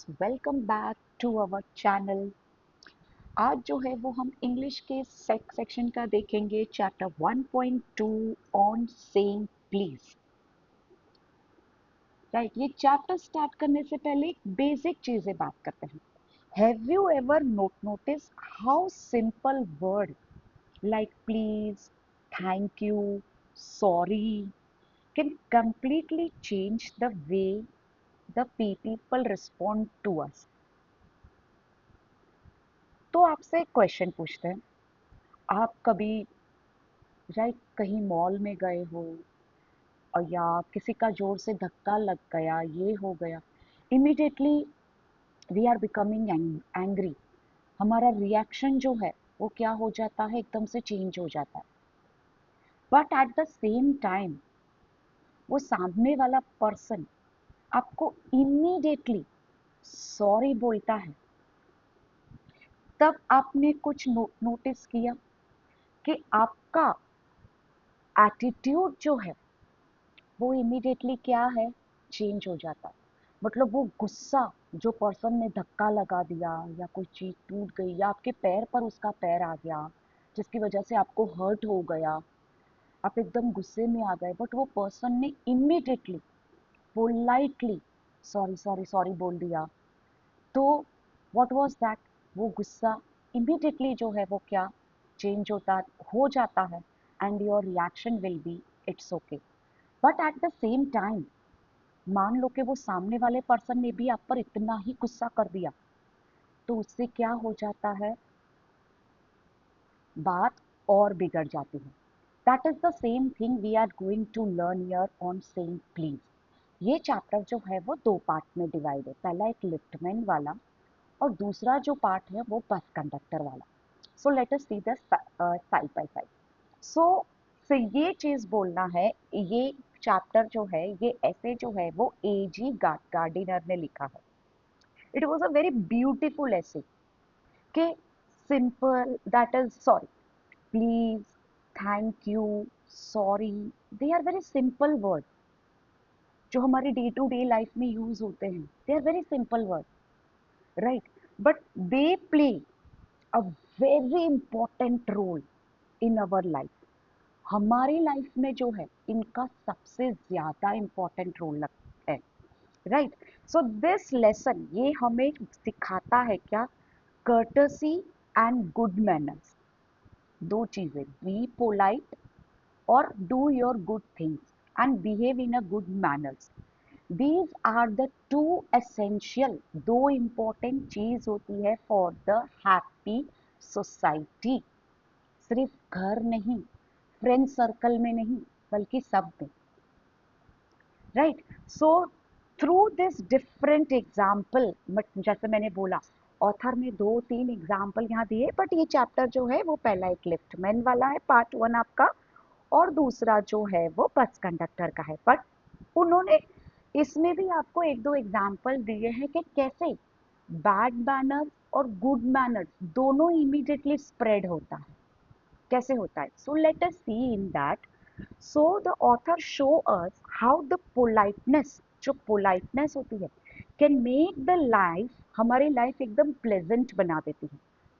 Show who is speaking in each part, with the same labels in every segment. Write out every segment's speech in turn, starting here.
Speaker 1: Welcome back to our channel. आज जो है वो हम इंग्लिश के सेक्शन का देखेंगे, chapter 1.2 on saying please. Right, ये चैप्टर स्टार्ट करने से पहले एक बेसिक चीजें बात करते हैं। Have you ever notice how simple word like please, thank you, sorry can completely change the way the people respond to us? तो आपसे एक क्वेश्चन पूछते हैं। आप कभी राइट कहीं मॉल में गए हो और या किसी का जोर से धक्का लग गया, ये हो गया, immediately we are becoming angry. हमारा रिएक्शन जो है वो क्या हो जाता है, एकदम से चेंज हो जाता है। But at the same time वो सामने वाला पर्सन आपको इमीडिएटली सॉरी बोलता है, तब आपने कुछ नोटिस किया कि आपका एटीट्यूड जो है वो इमीडिएटली क्या है, चेंज हो जाता है। मतलब वो गुस्सा, जो पर्सन ने धक्का लगा दिया या कोई चीज़ टूट गई या आपके पैर पर उसका पैर आ गया जिसकी वजह से आपको हर्ट हो गया, आप एकदम गुस्से में आ गए, बट वो पर्सन ने immediately politely sorry sorry sorry बोल दिया। तो व्हाट वाज दैट, वो गुस्सा इमीडिएटली जो है वो क्या, चेंज होता हो जाता है। And your reaction will be it's okay. But at the same time मान लो कि वो सामने वाले पर्सन ने भी आप पर इतना ही गुस्सा कर दिया, तो उससे क्या हो जाता है, बात और बिगड़ जाती है। That is the same thing we are going to learn here on saying please. ये चैप्टर जो है वो दो पार्ट में डिवाइड है। पहला एक लिफ्टमैन वाला और दूसरा जो पार्ट है वो बस कंडक्टर वाला। So let us see the side by side. So से ये चीज बोलना है, ये चैप्टर जो है ये ऐसे जो है वो एजी गार्डिनर ने लिखा है। It was a very beautiful essay कि simple, that is sorry, please, thank you, sorry, they are very simple word जो हमारी डे टू डे लाइफ में यूज होते हैं। They are very simple word, right, but they play a very important role in our life. हमारी life में जो है इनका सबसे ज्यादा इंपॉर्टेंट रोल लगता है, राइट। सो दिस लेसन ये हमें सिखाता है क्या, कर्टसी एंड गुड मैनर्स। दो चीजें, बी पोलाइट और do your good things and behave in a good manners. These are the two essential, दो इंपॉर्टेंट चीज होती है फॉर द हैप्पी सोसाइटी। सिर्फ घर नहीं, फ्रेंड सर्कल में नहीं, बल्कि सब में, right. So through this different example, but जैसे मैंने बोला ऑथर ने दो तीन एग्जाम्पल यहाँ दिए, बट ये चैप्टर जो है वो पहला एक लिफ्टमैन वाला है, पार्ट वन आपका, और दूसरा जो है वो बस कंडक्टर का है। बट उन्होंने इसमें भी आपको एक दो एग्जाम्पल दिए हैं कि कैसे बैड मैनर्स और गुड मैनर्स दोनों इमीडिएटली स्प्रेड होता है, कैसे होता है। So let us see in that. So the author show us how the politeness, जो पोलाइटनेस होती है, कैन मेक द लाइफ, हमारी लाइफ एकदम प्लेजेंट बना देती है,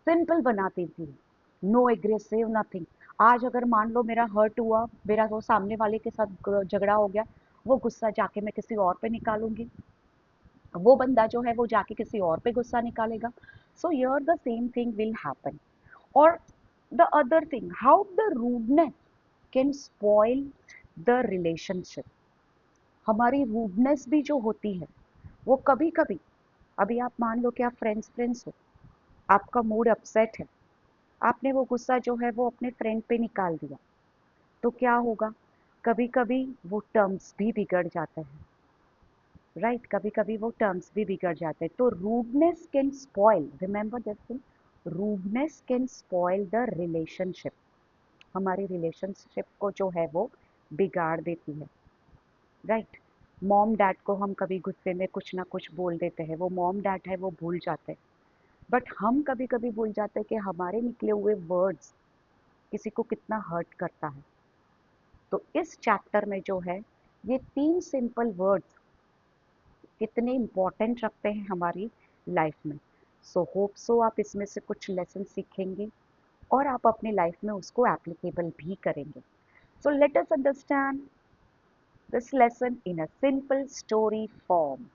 Speaker 1: सिंपल बना देती है, नो एग्रेसिव नथिंग। आज अगर मान लो मेरा हर्ट हुआ, मेरा वो सामने वाले के साथ झगड़ा हो गया, वो गुस्सा जाके मैं किसी और पे निकालूंगी, वो बंदा जो है वो जाके किसी और पे गुस्सा निकालेगा। So here the same thing will happen. और the other thing, how the rudeness can spoil the relationship. हमारी रूडनेस भी जो होती है वो कभी कभी, अभी आप मान लो कि आप फ्रेंड्स फ्रेंड्स हो, आपका मूड अपसेट है, आपने वो गुस्सा जो है वो अपने फ्रेंड पे निकाल दिया, तो क्या होगा, कभी कभी वो टर्म्स भी बिगड़ जाते हैं, राइट, कभी कभी वो टर्म्स भी बिगड़ जाते हैं। तो rudeness can spoil, remember this thing, rudeness can spoil the relationship, हमारी रिलेशनशिप को जो है वो बिगाड़ देती है, राइट। मॉम डैड को हम कभी गुस्से में कुछ ना कुछ बोल देते हैं, वो मॉम डैड है वो भूल जाते हैं, बट हम कभी कभी भूल जाते हैं कि हमारे निकले हुए वर्ड्स किसी को कितना हर्ट करता है। तो इस चैप्टर में जो है ये तीन सिंपल वर्ड्स कितने इम्पोर्टेंट रखते हैं हमारी लाइफ में। सो होप सो आप इसमें से कुछ लेसन सीखेंगे और आप अपनी लाइफ में उसको एप्लीकेबल भी करेंगे। सो let us understand this lesson in a simple story form.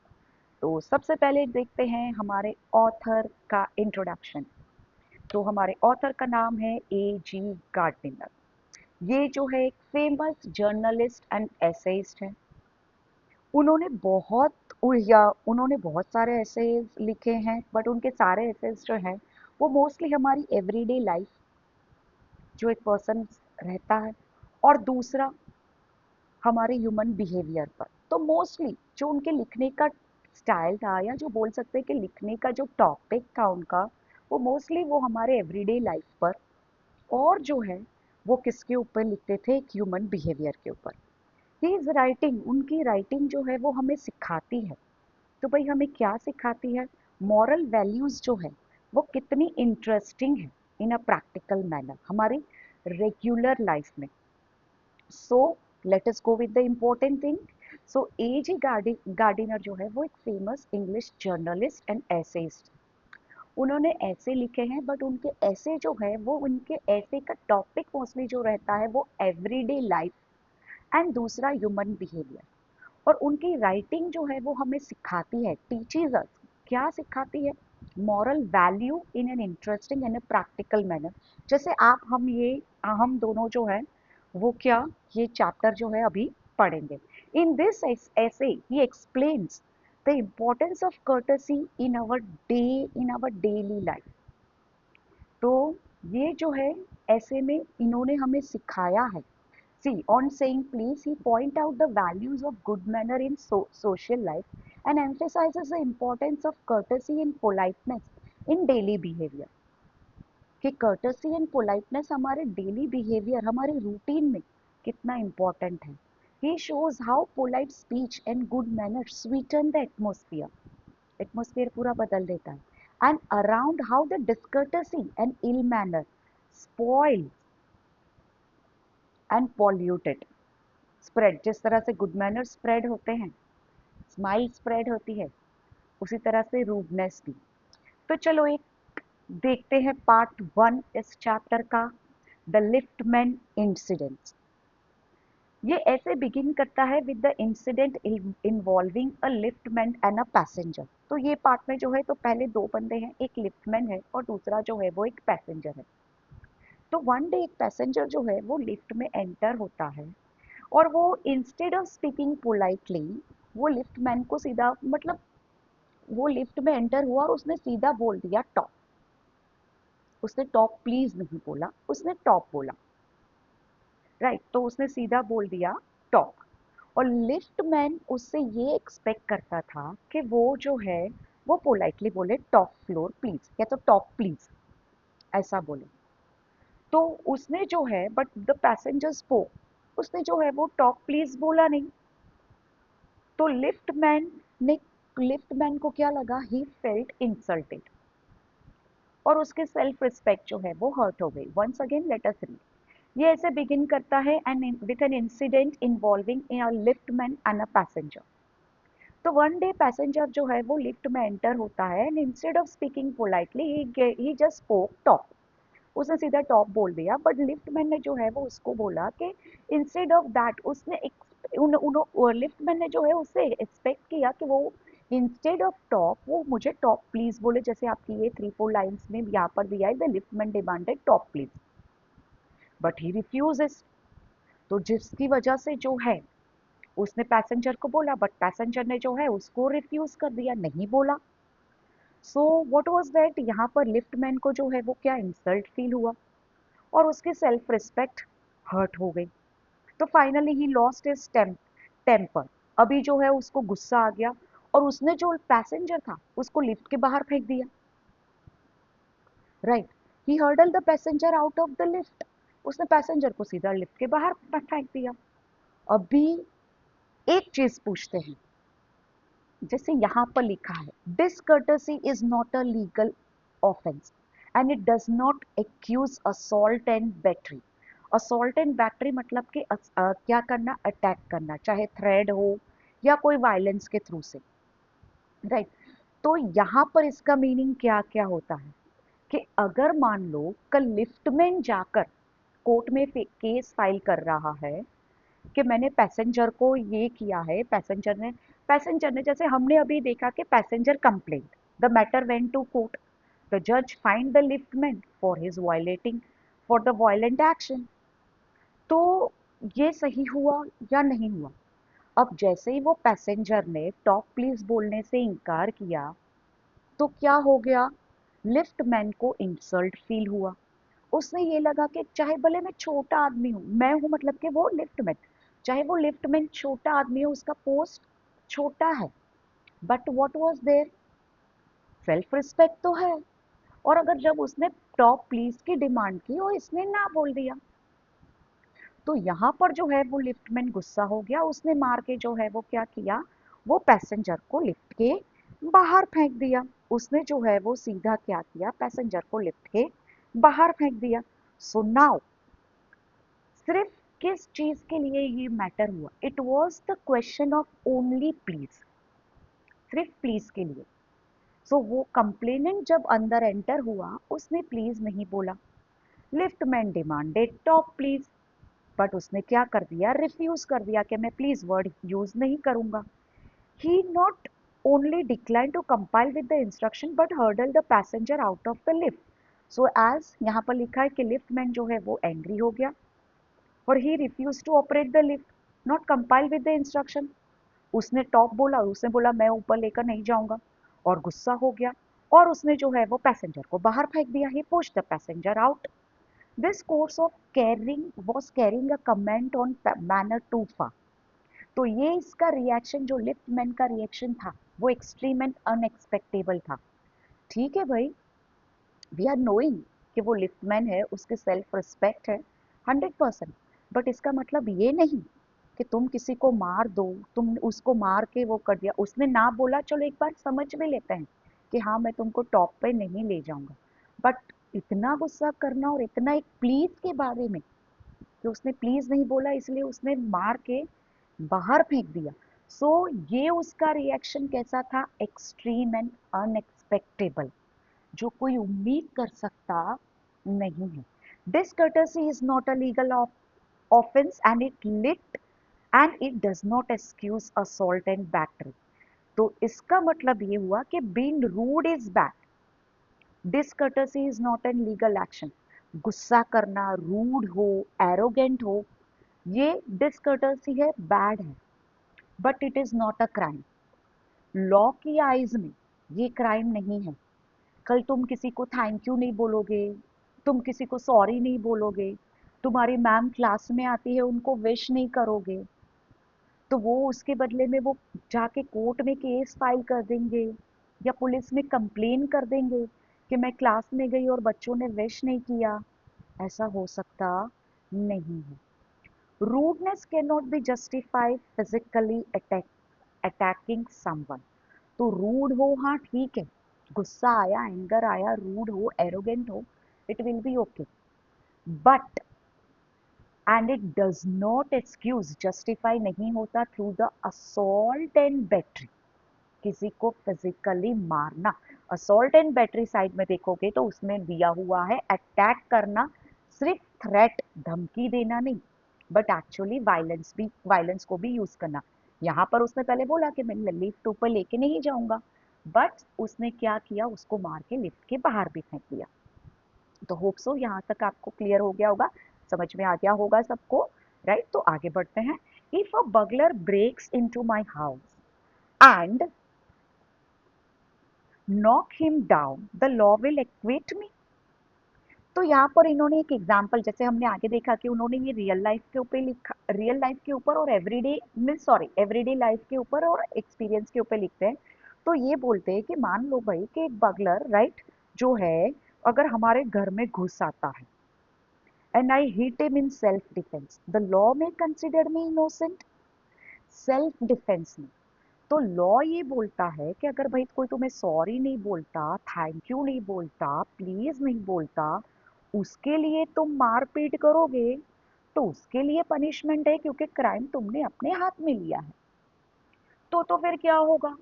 Speaker 1: तो सबसे पहले देखते हैं हमारे ऑथर का इंट्रोडक्शन। तो हमारे ऑथर का नाम है A.G. गार्डिनर। ये जो है एक फेमस जर्नलिस्ट एंड एसेइस्ट है। उन्होंने बहुत उन्होंने बहुत सारे एसेज लिखे हैं, बट उनके सारे एसेज जो हैं वो मोस्टली हमारी एवरीडे लाइफ जो एक पर्सन रहता है, और दूसरा हमारे ह्यूमन बिहेवियर पर। तो मोस्टली जो उनके लिखने का स्टाइल था, या जो बोल सकते हैं कि लिखने का जो टॉपिक था उनका, वो मोस्टली वो हमारे एवरीडे लाइफ पर, और जो है वो किसके ऊपर लिखते थे, एक ह्यूमन बिहेवियर के ऊपर। ही इज राइटिंग, उनकी राइटिंग जो है वो हमें सिखाती है। तो भाई हमें क्या सिखाती है? मॉरल वैल्यूज जो है वो कितनी इंटरेस्टिंग है इन अ प्रैक्टिकल मैनर हमारी रेगुलर लाइफ में। सो let us go with the important thing. So A.G. Gardiner जो है वो एक famous English journalist and essayist. उन्होंने ऐसे लिखे हैं, बट उनके ऐसे जो है वो उनके ऐसे का टॉपिक मोस्टली जो रहता है वो एवरीडे लाइफ एंड दूसरा ह्यूमन बिहेवियर। और उनकी राइटिंग जो है वो हमें सिखाती है, टीचेस अस, क्या सिखाती है? Moral value in an interesting and a practical manner. जैसे हम दोनों जो है वो क्या, ये चैप्टर जो है अभी पढ़ेंगे। इन दिस ऐसे ही explains the importance of courtesy in our daily life. तो ये जो है ऐसे में इन्होंने हमें सिखाया है। See, on saying please, he point out the values of good manner in social life and emphasizes the importance of courtesy and politeness in daily behavior. कि courtesy and politeness हमारे daily behavior, हमारे routine में कितना important है। He shows how polite speech and good manners sweeten the atmosphere. Atmosphere पूरा बदल देता है। And around how the discourtesy and ill manner spoil and pollute it. Spread, जिस तरह से गुड मैनर स्प्रेड होते हैं, स्माइल स्प्रेड होती है, उसी तरह से रूडनेस भी। तो चलो एक देखते हैं पार्ट 1 इस चैप्टर का, द लिफ्टमैन इंसिडेंट। ये ऐसे बिगिन करता है with the incident involving a liftman and a passenger. तो ये पार्ट में जो है तो पहले दो बंदे हैं, एक लिफ्टमैन है और दूसरा जो है वो एक पैसेंजर है। तो वन डे एक पैसेंजर जो है वो लिफ्ट में एंटर होता है, और वो इंस्टेड ऑफ स्पीकिंग पोलाइटली, वो लिफ्ट मैन को सीधा, मतलब वो लिफ्ट में एंटर हुआ और उसने सीधा बोल दिया टॉप। उसने टॉप प्लीज नहीं बोला, उसने टॉप बोला। राइट, तो उसने सीधा बोल दिया टॉप। और लिफ्ट मैन उससे ये एक्सपेक्ट करता था कि वो जो है वो पोलाइटली बोले टॉप फ्लोर प्लीज, या तो टॉप प्लीज ऐसा बोले। तो उसने जो है, बट द पैसेंजर स्पोक, उसने जो है वो टॉप प्लीज बोला नहीं। तो लिफ्टमैन को क्या लगा, ही फेल्ट इंसल्टेड, और उसके सेल्फ रिस्पेक्ट जो है वो हर्ट हो गई। Once again let us read. ये ऐसे बिगिन करता है and with an incident involving a liftman and a passenger. तो वन डे पैसेंजर जो है वो लिफ्ट में एंटर होता है, and instead of speaking politely he just spoke top. उसने सीधा टॉप बोल दिया, बट लिफ्टमैन ने जो है वो उसको बोला कि इंस्टेड ऑफ दैट, उसने लिफ्टमैन ने जो है उससे एक्सपेक्ट किया कि वो इंस्टेड ऑफ टॉप वो मुझे टॉप प्लीज बोले। जैसे आपकी ये 3-4 लाइन्स में यहाँ पर दिया है, the liftman demanded top please, but he refuses. तो जिसकी वजह से जो है उसने पैसेंजर को बोला, बट पैसेंजर ने जो है उसको रिफ्यूज कर दिया, नहीं बोला। सो व्हाट वाज दैट, यहाँ पर लिफ्टमैन को जो है वो क्या इंसल्ट फील हुआ, और उसकी सेल्फ रिस्पेक्ट हर्ट हो गई। तो finally he lost his temper. अभी जो है उसको गुस्सा आ गया, और उसने जो पैसेंजर था उसको लिफ्ट के बाहर फेंक दिया। Right, he hurdle the passenger out of the lift. उसने पैसेंजर को सीधा लिफ्ट के बाहर फेंक दिया। अभी एक चीज पूछते हैं, जैसे यहाँ पर लिखा है, discourtesy is not a legal offence and it does not excuse assault and battery. Assault and battery मतलब कि क्या करना, अटैक करना, चाहे थ्रेड हो या कोई वायलेंस के थ्रू से। राइट। तो यहाँ पर इसका मीनिंग क्या क्या होता है कि अगर मान लो कल लिफ्टमैन जाकर कोर्ट में केस फाइल कर रहा है कि मैंने पैसेंजर को ये किया है, पैसेंजर ने जैसे हमने अभी देखा कि passenger complaint, the matter went to court, the जज find the liftman for his violating for the violent action. तो ये सही हुआ या नहीं हुआ? अब जैसे ही वो पैसेंजर ने टॉप प्लीज बोलने से इनकार किया, तो क्या हो गया? लिफ्टमैन को इंसल्ट फील हुआ। उसने ये लगा कि चाहे भले मैं छोटा आदमी हूँ, मैं हूँ मतलब कि वो लिफ्टमैन, चाहे वो लिफ्टमैन छोटा आदमी हो, उसका पोस्ट छोटा है, but what was there? Self respect तो है। और अगर जब उसने टॉप प्लीज की डिमांड की और इसने ना बोल दिया, तो यहाँ पर जो है वो लिफ्टमैन गुस्सा हो गया, उसने मार के जो है वो क्या किया, वो पैसेंजर को लिफ्ट के बाहर फेंक दिया। उसने जो है वो सीधा क्या किया, पैसेंजर को लिफ्ट के बाहर फेंक दिया। सो नाउ सिर्फ किस चीज के लिए ये मैटर हुआ? It was the question of only please, सिर्फ प्लीज के लिए। सो वो कंप्लेनेंट जब अंदर एंटर हुआ, उसने प्लीज नहीं बोला। Liftman demanded top please, but उसने क्या कर दिया, रिफ्यूज कर दिया कि मैं प्लीज वर्ड यूज नहीं करूंगा। He not only decline to compile with the instruction but hurdle the passenger out of the lift. So as यहाँ पर लिखा है कि लिफ्टमैन जो है वो एंग्री हो गया और he refuse to operate the lift, not compile with the instruction. उसने टॉप बोला, उसने बोला मैं ऊपर लेकर नहीं जाऊंगा, और गुस्सा हो गया, और उसने जो है वो पैसेंजर को बाहर फेंक दिया। He push the passenger out. This course of carrying was carrying a comment on manner too far. तो ये इसका रिएक्शन, जो लिफ्टमैन का रिएक्शन था, वो एक्सट्रीम एंड अनएक्सपेक्टेबल था। ठीक है भाई, वी आर नोइंग कि वो लिफ्टमैन है, उसके सेल्फ रिस्पेक्ट है 100%, बट इसका मतलब ये नहीं कि तुम किसी को मार दो, तुम उसको मार के वो कर दिया। उसने ना बोला, चलो एक बार समझ भी लेते हैं कि हाँ मैं तुमको टॉप पे नहीं ले जाऊंगा, बट इतना गुस्सा करना और इतना एक प्लीज के बारे में, कि उसने प्लीज नहीं बोला इसलिए उसने मार के बाहर फेंक दिया। सो ये उसका रिएक्शन कैसा था? एक्सट्रीम एंड अनएक्सपेक्टेबल, जो कोई उम्मीद कर सकता नहीं है। Discourtesy is not a legal offence and it does not excuse assault and battery. तो इसका मतलब ये हुआ कि being rude is bad, discourtesy is not an legal action. गुस्सा करना, रूड हो, एरोगेंट हो, ये डिसकर्टसी है, बैड है, but it is not a crime. Law की आइज में ये क्राइम नहीं है। कल तुम किसी को थैंक यू नहीं बोलोगे, तुम किसी को सॉरी नहीं बोलोगे, तुम्हारी मैम क्लास में आती है उनको विश नहीं करोगे, तो वो उसके बदले में वो जाके कोर्ट में केस फाइल कर देंगे या पुलिस में कंप्लेन कर देंगे कि मैं क्लास में गई और बच्चों ने विश नहीं किया। ऐसा हो सकता नहीं है। Rudeness can not be justified physically attacking someone. तो रूड हो, हाँ ठीक है, गुस्सा आया, एंगर आया, रूड हो, एरोगेंट हो, it will be okay, but and it does not excuse, justify नहीं होता through the assault and battery, किसी को फिजिकली मारना। असॉल्ट एंड बैटरी साइड में देखोगे तो उसमें दिया हुआ है अटैक करना, सिर्फ थ्रेट, धमकी देना नहीं, बट एक्चुअली वायलेंस को भी यूज करना। यहाँ पर उसने पहले बोला कि मैं लिफ्ट ऊपर लेके नहीं जाऊंगा, बट उसने क्या किया, उसको मार के लिफ्ट के बाहर भी फेंक दिया। तो होप सो यहाँ तक आपको क्लियर हो गया होगा, समझ में आ गया होगा सबको, राइट। तो आगे बढ़ते हैं। If a burglar breaks into my house and knock him down, the law will acquit me। तो यहाँ पर इन्होंने एक एग्जाम्पल, जैसे हमने आगे देखा कि उन्होंने ये रियल लाइफ के ऊपर लिखा, रियल लाइफ के ऊपर और everyday mean sorry everyday life के ऊपर और एक्सपीरियंस के ऊपर लिखते हैं। तो ये बोलते हैं कि मान लो भाई कि एक बगलर, राइट, जो है, अगर हमारे घर में घुस आता है and I hit him in self defence, the law में consider me innocent. Self defence में तो लॉ ये बोलता है कि अगर भाई कोई तुम्हें सॉरी नहीं बोलता, थैंक यू नहीं बोलता, प्लीज नहीं बोलता, उसके लिए तुम मारपीट करोगे, तो उसके लिए पनिशमेंट है, क्योंकि क्राइम तुमने अपने हाथ में लिया है। तो फिर क्या होगा?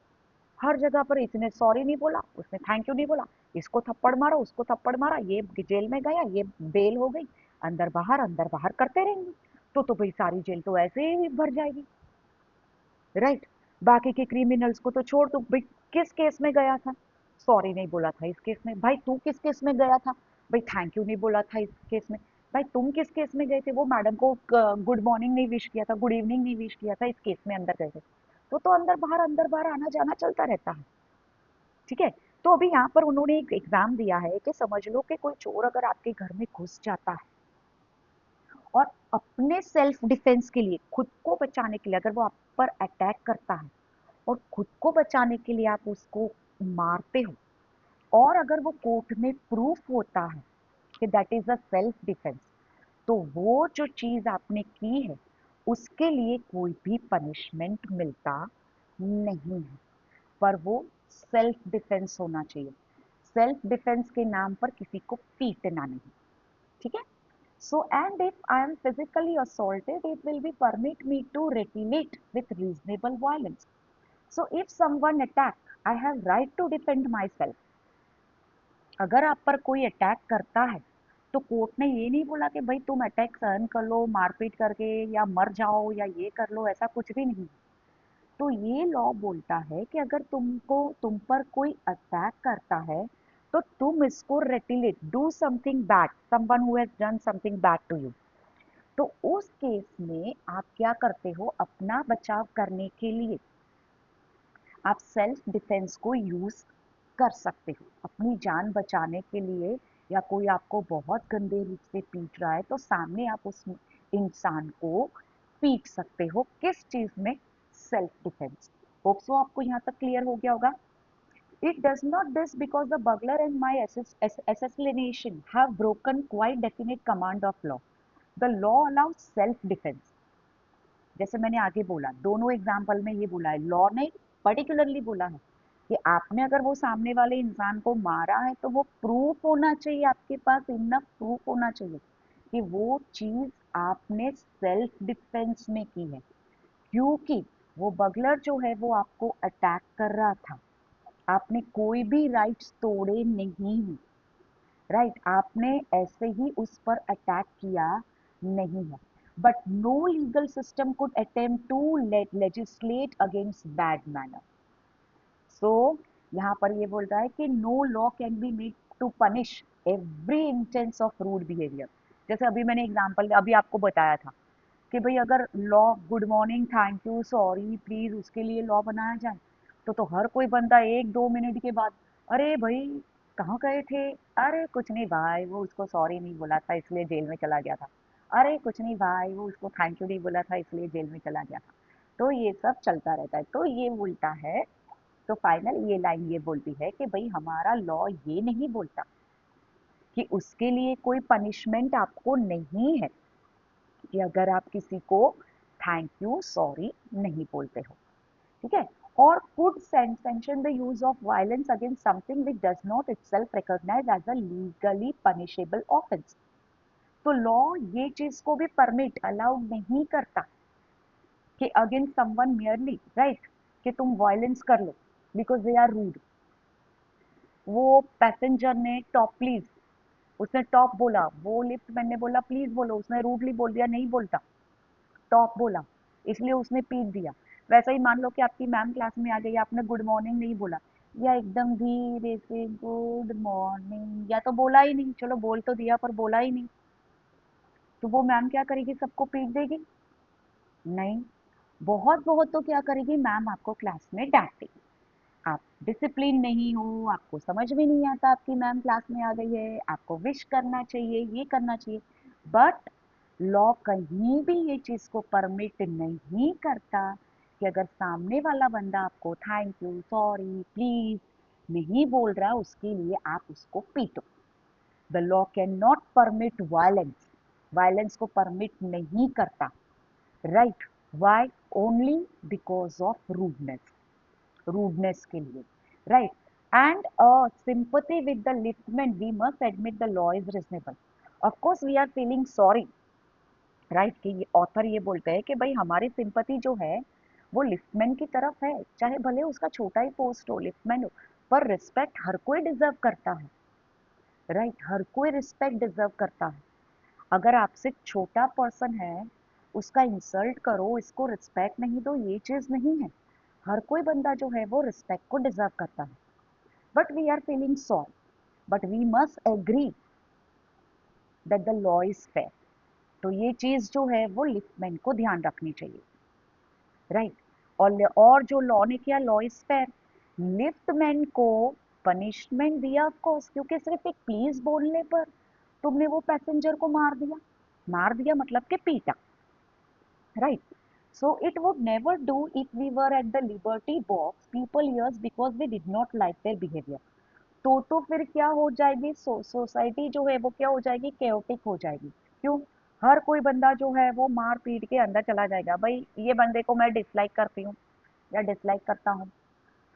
Speaker 1: हर जगह पर इसने सॉरी नहीं बोला, उसने थैंक यू नहीं बोला, इसको थप्पड़ मारा, उसको थप्पड़ मारा, ये जेल में गया, ये बेल हो गई, अंदर बाहर करते रहेंगे तो भाई सारी जेल तो ऐसे ही भर जाएगी, राइट। बाकी के क्रिमिनल्स को तो छोड़ दो भाई, किस केस में गया था, सॉरी नहीं बोला था इस केस में, भाई तू किस केस में गया था, भाई थैंक यू नहीं बोला था इस केस में, भाई तुम किस केस में गए थे, वो मैडम को गुड मॉर्निंग नहीं विश किया था, गुड इवनिंग नहीं विश किया था, इस केस में अंदर गए थे, तो अंदर बाहर आना जाना चलता रहता है, ठीक है। तो अभी यहाँ पर उन्होंने एक एग्जाम दिया है कि समझ लो कि कोई चोर अगर आपके घर में घुस जाता है और अपने सेल्फ डिफेंस के लिए, खुद को बचाने के लिए अगर वो आप पर अटैक करता है और खुद को बचाने के लिए आप उसको मारते हो, और अगर वो कोर्ट में प्रूफ होता है कि that is a self defence, तो वो जो चीज आपने की है उसके लिए कोई भी पनिशमेंट मिलता नहीं है, पर वो सेल्फ डिफेंस होना चाहिए, सेल्फ डिफेंस के नाम पर किसी को पीटना नहीं, ठीक है। So, and if I am physically assaulted, it will be permit me to retaliate with reasonable violence. So, if someone attack, I have right to defend myself. अगर आप पर कोई अटैक करता है तो कोर्ट ने ये नहीं बोला कि भाई तुम अटैक सहन कर लो मारपीट करके या मर जाओ या ये कर लो, ऐसा कुछ भी नहीं। तो ये लॉ बोलता है कि अगर तुम पर कोई अटैक करता है तो तुम इसको retaliate, do something bad, someone who has done something bad to you, तो उस केस में आप क्या करते हो, अपना बचाव करने के लिए आप सेल्फ डिफेंस को यूज कर सकते हो, अपनी जान बचाने के लिए, या कोई आपको बहुत गंदे रूप से पीट रहा है तो सामने आप उस इंसान को पीट सकते हो, किस चीज में, सेल्फ डिफेंस। होप सो आपको यहाँ तक क्लियर हो गया होगा। It does not this because the burglar and my assassination have broken quite definite command of law. The law allows self defense. जैसे मैंने आगे बोला, दोनों एग्जाम्पल में ये बोला है, लॉ ने पर्टिकुलरली बोला है कि आपने अगर वो सामने वाले इंसान को मारा है तो वो प्रूफ होना चाहिए, आपके पास इनफ प्रूफ होना चाहिए कि वो चीज आपने सेल्फ डिफेंस में की है, क्योंकि वो बगलर जो है वो आपको अटैक कर रहा था, आपने कोई भी राइट्स तोड़े नहीं हैं, राइट, आपने ऐसे ही उस पर अटैक किया नहीं है, but no legal system could attempt to legislate against bad manner. So यहाँ पर ये बोल रहा है कि no law can be made to punish every intense of rude behaviour. जैसे अभी मैंने एग्जांपल अभी आपको बताया था कि भाई अगर law good morning thank you sorry please उसके लिए लॉ बनाया जाए तो हर कोई बंदा 1-2 मिनट के बाद, अरे भाई कहाँ गए थे, अरे कुछ नहीं भाई वो उसको सॉरी नहीं बोला था इसलिए जेल में चला गया था, अरे कुछ नहीं भाई वो उसको थैंक यू नहीं बोला था इसलिए जेल में चला गया था, तो ये सब चलता रहता है। तो ये बोलता है, तो फाइनल ये लाइन ये बोलती है कि भाई हमारा लॉ ये नहीं बोलता कि उसके लिए कोई पनिशमेंट आपको नहीं है कि अगर आप किसी को थैंक यू सॉरी नहीं बोलते हो, ठीक है। और could sanction the use of violence against something which does not itself recognize as a legally punishable offense। तो लॉ ये चीज को भी परमिट अलाउ नहीं करता कि अगेंस्ट समवन मियरली, राइट, कि तुम वायलेंस कर लो बिकॉज दे आर रूड। वो पैसेंजर ने टॉप प्लीज, उसने टॉप बोला, वो लिफ्ट मैन ने बोला प्लीज बोलो, उसने रूडली बोल दिया नहीं बोलता, टॉप बोला इसलिए उसने पीट दिया। वैसे ही मान लो कि आपकी मैम क्लास में आ गई, आपने गुड मॉर्निंग नहीं बोला या एकदम धीरे से गुड मॉर्निंग, या तो बोला ही नहीं, चलो बोल तो दिया पर बोला ही नहीं, तो वो मैम क्या करेगी, सबको पीट देगी? नहीं, बहुत बहुत तो क्या करेगी मैम, आपको क्लास में डांट देगी, आप डिसिप्लिन नहीं हो, आपको समझ में नहीं आता आपकी मैम क्लास में आ गई है, आपको विश करना चाहिए, ये करना चाहिए, बट लॉ कहीं भी ये चीज को परमिट नहीं करता कि अगर सामने वाला बंदा आपको थैंक यू सॉरी प्लीज नहीं बोल रहा उसके लिए आप उसको पीटो। The law can not permit violence, violence को परमिट नहीं करता, right, why, only because of rudeness, rudeness के लिए, right. And sympathy with the liftman we must admit the law is reasonable, of course we are feeling sorry, right, कि author ये बोलते हैं कि भाई हमारी सिंपति जो है वो लिफ्टमैन की तरफ है, चाहे भले उसका छोटा ही पोस्ट हो, लिफ्टमैन हो, पर रिस्पेक्ट हर कोई डिजर्व करता है, राइट? हर कोई रिस्पेक्ट डिजर्व करता है। अगर आपसे छोटा पर्सन है, उसका इंसल्ट करो, इसको रिस्पेक्ट नहीं दो, ये चीज नहीं है। हर कोई बंदा जो है वो रिस्पेक्ट को डिजर्व करता है। But we are feeling sorry, but we must agree that the law is fair. तो ये चीज जो है वो लिफ्टमैन को ध्यान रखनी चाहिए, राइट? और जो लॉ ने किया, लॉ इज फेयर, लिफ्टमैन को पनिशमेंट दिया ऑफ कोर्स, क्योंकि सिर्फ एक प्लीज बोलने पर तुमने वो पैसेंजर को मार दिया। मार दिया मतलब कि पीटा, right? So it would never do if we were at the liberty box people years because we did not like their behavior. तो फिर क्या हो जाएगी, सोसाइटी जो है वो क्या हो जाएगी, केओटिक हो जाएगी। क्यों? हर कोई बंदा जो है वो मार पीट के अंदर चला जाएगा, भाई ये बंदे को मैं डिसलाइक करती हूँ या डिसलाइक करता हूँ,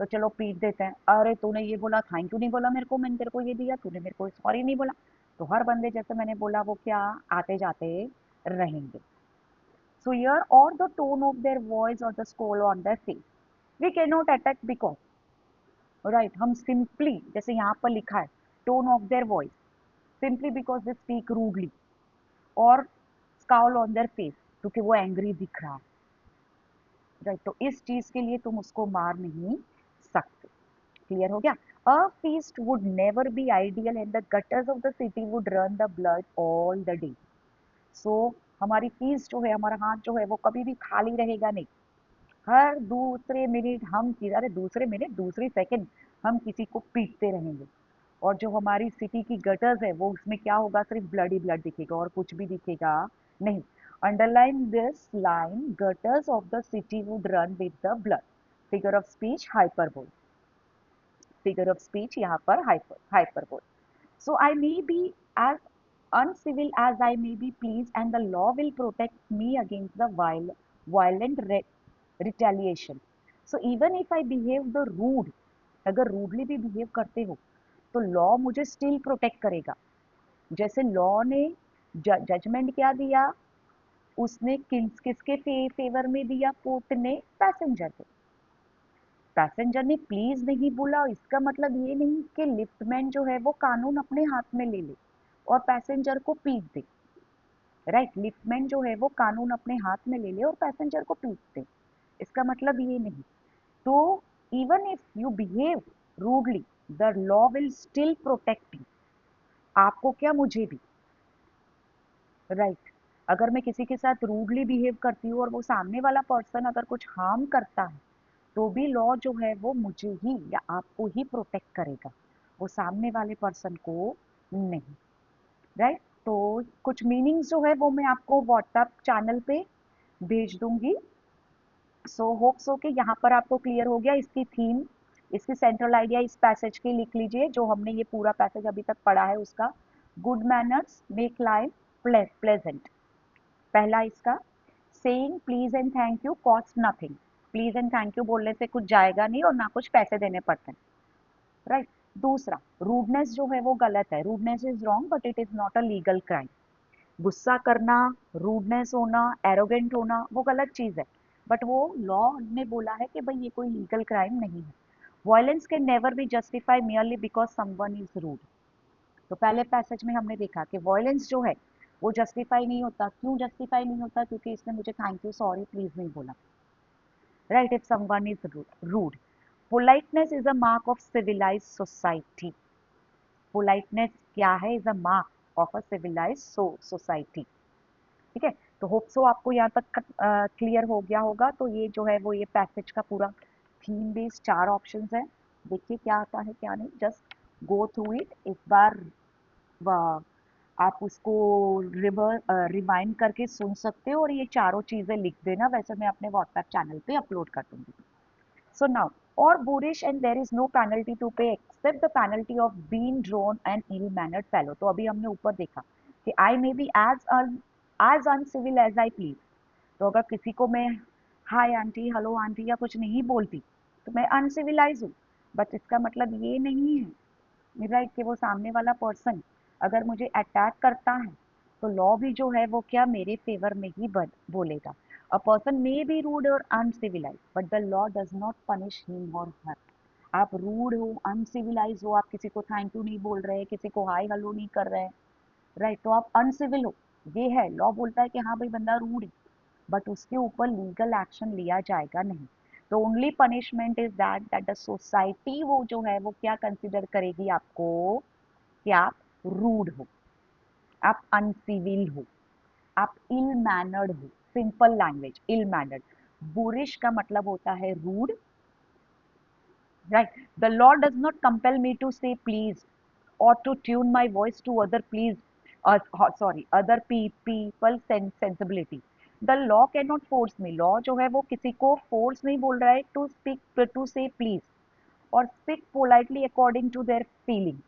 Speaker 1: तो चलो पीट देते हैं। अरे तूने ये बोला, थैंक यू नहीं बोला मेरे को, मैंने तेरे को ये दिया, तूने मेरे को सॉरी नहीं बोला। तो हर बंदे जैसे मैंने बोला वो क्या आते जाते रहेंगे। So here or the tone of their voice or the scowl on their face. We cannot attack because, right? हम simply जैसे यहाँ पर लिखा है tone of their voice, simply because they speak rudely और scowl on their face क्योंकि वो angry दिख रहा है, right? तो इस चीज के लिए तुम उसको मार नहीं सकते। क्लियर हो गया? A feast would never be ideal and the gutters of the city would run the blood all the day. So हमारी फीस जो है, हमारा हाथ जो है वो कभी भी खाली रहेगा नहीं। हर दूसरे मिनट हम अरे दूसरे मिनट दूसरी सेकंड हम किसी को पीटते रहेंगे। और जो हमारी सिटी की गटर्स है वो उसमें क्या होगा, सिर्फ ब्लड ही ब्लड दिखेगा और कुछ भी दिखेगा नहीं। Underline this line, gutters of the city would run with the blood. Figure of speech hyperbole, figure of speech यहाँ पर hyperbole. So I may be as uncivil as I may be pleased, and the law will protect me against the violent retaliation. So even if I behave the rude, अगर rudely भी behave करते हो तो law मुझे still protect करेगा। जैसे law ने judgement क्या दिया, उसने किसके फेवर में दिया, कोर्ट ने पैसेंजर के। पैसेंजर ने प्लीज नहीं बोला, इसका मतलब ये नहीं कि लिफ्टमैन जो है वो कानून अपने हाथ में ले ले और पैसेंजर को पीट दे, राइट? लिफ्टमैन जो है वो कानून अपने हाथ में ले ले और पैसेंजर को पीट दे, इसका मतलब ये नहीं। तो even if you behave rudely, the law will still protect you. आपको क्या, मुझे भी, राइट? अगर मैं किसी के साथ रूडली बिहेव करती हूँ और वो सामने वाला पर्सन अगर कुछ हार्म करता है तो भी लॉ जो है वो मुझे ही या आपको ही प्रोटेक्ट करेगा, वो सामने वाले पर्सन को नहीं, राइट? तो कुछ मीनिंग्स जो है वो मैं आपको व्हाट्सएप चैनल पे भेज दूंगी। सो होप सो कि यहाँ पर आपको क्लियर हो गया इसकी थीम, इसकी सेंट्रल आइडिया इस पैसेज की लिख लीजिए जो हमने ये पूरा पैसेज अभी तक पढ़ा है उसका। Good manners make life pleasant, पहला इसका। Saying please and thank you cost nothing, please and thank you बोलने से कुछ जाएगा नहीं और ना कुछ पैसे देने पड़ते हैं, राइट? दूसरा, रूडनेस जो है वो गलत है, rudeness is wrong but it is not a legal crime. गुस्सा करना, रूडनेस होना, एरोगेंट होना वो गलत चीज है, बट वो लॉ ने बोला है कि भाई ये कोई लीगल क्राइम नहीं है। Violence can never be justify merely because someone is rude. तो पहले पैसेज में हमने देखा कि वायलेंस जो है वो जस्टिफाई नहीं होता। क्यों जस्टिफाई नहीं होता? क्योंकि इसने मुझे थैंक यू सॉरी प्लीज नहीं बोला, right? If someone is rude. Politeness is a mark of civilised society, politeness क्या है, is a mark of a civilised society. ठीक है, तो होप सो आपको यहाँ तक क्लियर हो गया होगा। तो ये जो है वो ये पैसेज का पूरा थीम बेस्ड 4 ऑप्शंस है। देखिए क्या आता है क्या नहीं, जस्ट गो थ्रू इट एक बार, आप उसको रिवाइंड करके सुन सकते हो और ये चारों चीजें लिख देना, वैसे मैं अपने व्हाट्सएप चैनल पे अपलोड कर दूंगी। So now, or boorish and there is no penalty to pay except the penalty of being drawn an ill mannered fellow। तो अभी हमने ऊपर देखा कि I may be as uncivil as I please। तो अगर किसी को मैं हाय आंटी, हेलो आंटी या कुछ नहीं बोलती तो मैं अनसिविलाइज हूँ, बट इसका मतलब ये नहीं है, राइट, कि वो सामने वाला पर्सन अगर मुझे अटैक करता है तो लॉ भी जो है वो क्या मेरे फेवर में ही बोलेगा। A person may be rude or uncivilized, but the law does not punish him or her. आप रूड हो, अनसिविलाइज हो, आप किसी को थैंक यू नहीं बोल रहे, किसी को हाय हेलो नहीं कर रहे, राइट, तो आप अनसिविल हो। ये है, लॉ बोलता है कि हाँ भाई बंदा रूड है, बट उसके ऊपर लीगल एक्शन लिया जाएगा नहीं। तो only punishment is that that the society वो जो है वो क्या कंसिडर करेगी आपको, कि आप रूड हो, आप अनसिविल हो, आप इल मैनर्ड हो। Simple language, ill mannered. Boorish का मतलब होता है rude, right? The law does not compel me to say please or to tune my voice to other please, other people sensibility. The law cannot force me. Law जो है वो किसी को force नहीं बोल रहा है to speak, to say please or speak politely according to their feelings.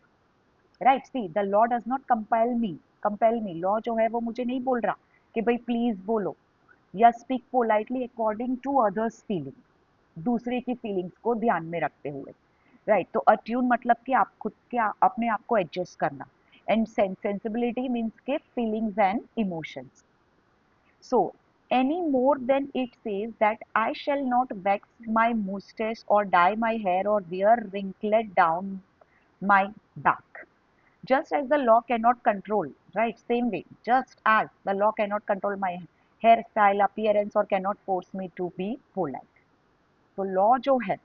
Speaker 1: Right? See, the law does not compel me. Compel me. Law जो है वो मुझे नहीं बोल रहा कि भाई please बोलो या speak politely according to others feelings, दूसरे की फीलिंग्स को ध्यान में रखते हुए, राइट। तो अट्यून मतलब कि आप खुद के अपने आप को एडजस्ट करना, एंड सेंसिबिलिटी मीन्स के feelings and emotions. So any more than it says that I shall not wax my mustache or dye my hair or wear wrinklet down my back. Just as the law cannot control, right, same way, just as the law cannot control my hairstyle, appearance, or cannot force me to be polite. तो law जो है,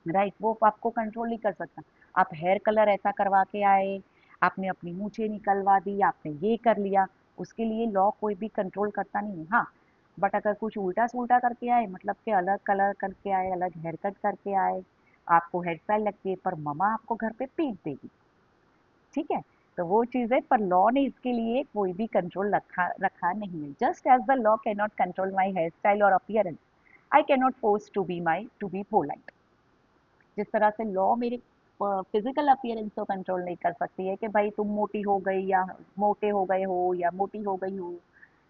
Speaker 1: right, वो आपको control नहीं कर सकता। आप hair colour ऐसा करवा के आए, आपने अपनी मूछें निकलवा दी, आपने ये कर लिया, उसके लिए लॉ कोई भी कंट्रोल करता नहीं है। हाँ, बट अगर कुछ उल्टा सुल्टा करके आए, मतलब कि अलग कलर करके आए, अलग हेयर कट करके आए, आपको हेयर स्टाइल लगती है, पर ममा आपको घर पे पीट देगी, ठीक है। तो वो चीज़ है, पर लॉ ने इसके लिए कोई भी कंट्रोल रखा रखा नहीं है। Just as the law can not control my hairstyle और appearance, I can not force to be polite. जिस तरह से लॉ मेरे फिजिकल अपीयरेंस को कंट्रोल नहीं कर सकती है कि भाई तुम मोटी हो गई या मोटे हो गए हो या मोटी हो गई हो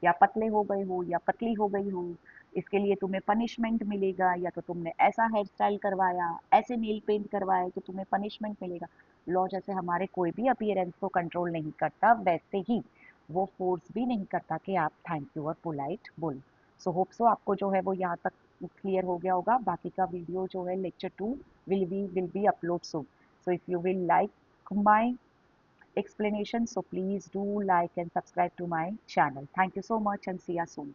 Speaker 1: या पतले हो गए हो या पतली हो गई हो, इसके लिए तुम्हें पनिशमेंट मिलेगा, या तो तुमने ऐसा हेयर स्टाइल करवाया, ऐसे नेल पेंट करवाए तो तुम्हें पनिशमेंट मिलेगा। लॉ जैसे हमारे कोई भी अपीयरेंस को कंट्रोल नहीं करता, वैसे ही वो फोर्स भी नहीं करता कि आप थैंक यू और पोलाइट बोलो। सो होप सो आपको जो है वो यहाँ तक क्लियर हो गया होगा। बाकी का वीडियो जो है lecture 2 will be upload soon. So if you will like my explanation, so please do like and subscribe to my channel. Thank you so much and see you soon.